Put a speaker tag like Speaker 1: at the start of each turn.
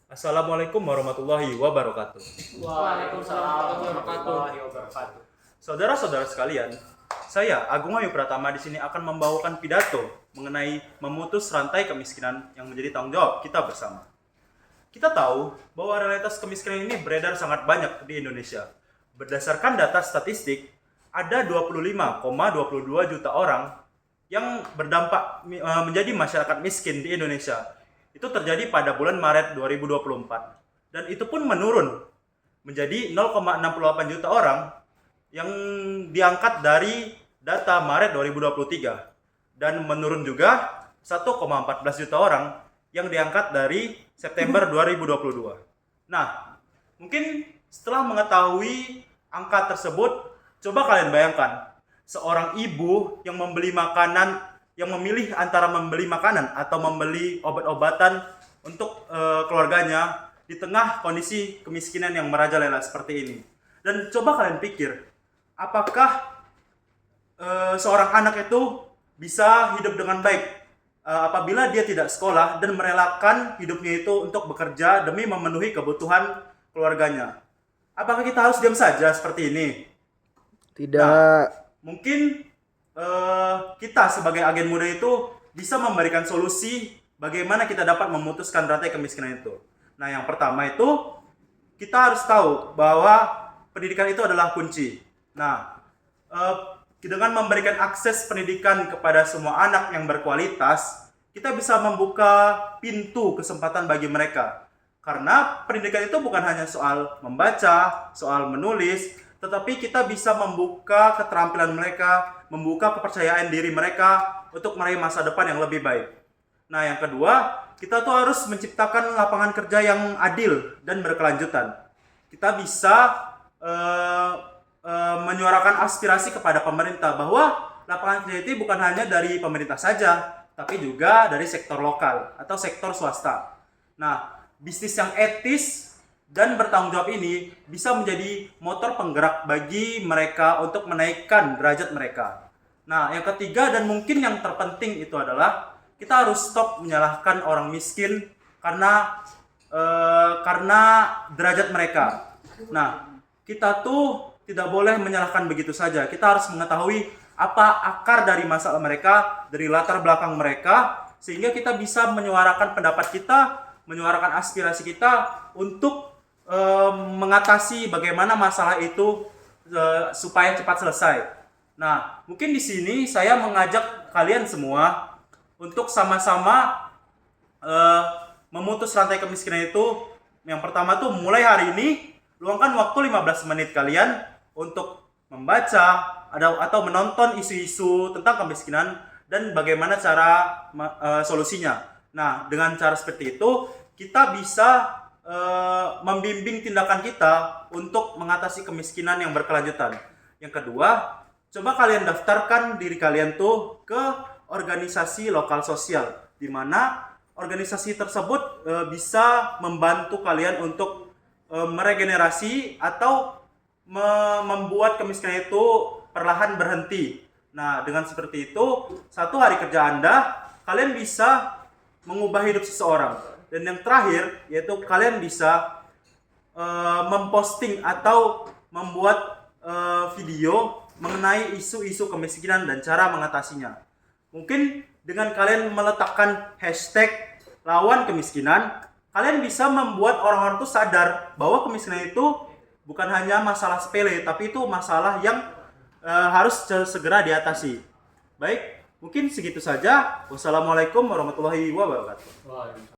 Speaker 1: Assalamualaikum warahmatullahi wabarakatuh.
Speaker 2: Waalaikumsalam warahmatullahi wabarakatuh.
Speaker 1: Saudara-saudara sekalian, saya Agung Ayu Pratama di sini akan membawakan pidato mengenai memutus rantai kemiskinan yang menjadi tanggung jawab kita bersama. Kita tahu bahwa realitas kemiskinan ini beredar sangat banyak di Indonesia. Berdasarkan data statistik, ada 25,22 juta orang yang berdampak menjadi masyarakat miskin di Indonesia. Itu terjadi pada bulan Maret 2024. Dan itu pun menurun menjadi 0,68 juta orang yang diangkat dari data Maret 2023. Dan menurun juga 1,14 juta orang yang diangkat dari September 2022. Nah, mungkin setelah mengetahui angka tersebut, coba kalian bayangkan seorang ibu yang memilih antara membeli makanan atau membeli obat-obatan untuk keluarganya di tengah kondisi kemiskinan yang merajalela seperti ini. Dan coba kalian pikir, apakah seorang anak itu bisa hidup dengan baik apabila dia tidak sekolah dan merelakan hidupnya itu untuk bekerja demi memenuhi kebutuhan keluarganya? Apakah kita harus diam saja seperti ini?
Speaker 3: Tidak.
Speaker 1: Nah, mungkin kita sebagai agen muda itu bisa memberikan solusi bagaimana kita dapat memutuskan rantai kemiskinan itu. Nah, yang pertama itu kita harus tahu bahwa pendidikan itu adalah kunci. Nah, dengan memberikan akses pendidikan kepada semua anak yang berkualitas, kita bisa membuka pintu kesempatan bagi mereka. Karena pendidikan itu bukan hanya soal membaca, soal menulis, tetapi kita bisa membuka keterampilan mereka, membuka kepercayaan diri mereka untuk meraih masa depan yang lebih baik. Nah, yang kedua, kita tuh harus menciptakan lapangan kerja yang adil dan berkelanjutan. Kita bisa menyuarakan aspirasi kepada pemerintah bahwa lapangan kerja itu bukan hanya dari pemerintah saja, tapi juga dari sektor lokal atau sektor swasta. Nah, bisnis yang etis dan bertanggung jawab ini bisa menjadi motor penggerak bagi mereka untuk menaikkan derajat mereka. Nah, yang ketiga dan mungkin yang terpenting itu adalah kita harus stop menyalahkan orang miskin karena derajat mereka. Nah, kita tuh tidak boleh menyalahkan begitu saja. Kita harus mengetahui apa akar dari masalah mereka, dari latar belakang mereka, sehingga kita bisa menyuarakan pendapat kita, menyuarakan aspirasi kita untuk mengatasi bagaimana masalah itu supaya cepat selesai. Nah, mungkin di sini saya mengajak kalian semua untuk sama-sama memutus rantai kemiskinan itu. Yang pertama tuh mulai hari ini luangkan waktu 15 menit kalian untuk membaca atau menonton isu-isu tentang kemiskinan dan bagaimana cara solusinya. Nah, dengan cara seperti itu kita bisa membimbing tindakan kita untuk mengatasi kemiskinan yang berkelanjutan. Yang kedua, coba kalian daftarkan diri kalian tuh ke organisasi lokal sosial, di mana organisasi tersebut bisa membantu kalian untuk meregenerasi atau membuat kemiskinan itu perlahan berhenti. Nah, dengan seperti itu, satu hari kerja Anda, kalian bisa mengubah hidup seseorang. Dan yang terakhir, yaitu kalian bisa memposting atau membuat video mengenai isu-isu kemiskinan dan cara mengatasinya. Mungkin dengan kalian meletakkan hashtag lawan kemiskinan, kalian bisa membuat orang-orang itu sadar bahwa kemiskinan itu bukan hanya masalah sepele, tapi itu masalah yang harus segera diatasi. Baik, mungkin segitu saja. Wassalamualaikum warahmatullahi wabarakatuh.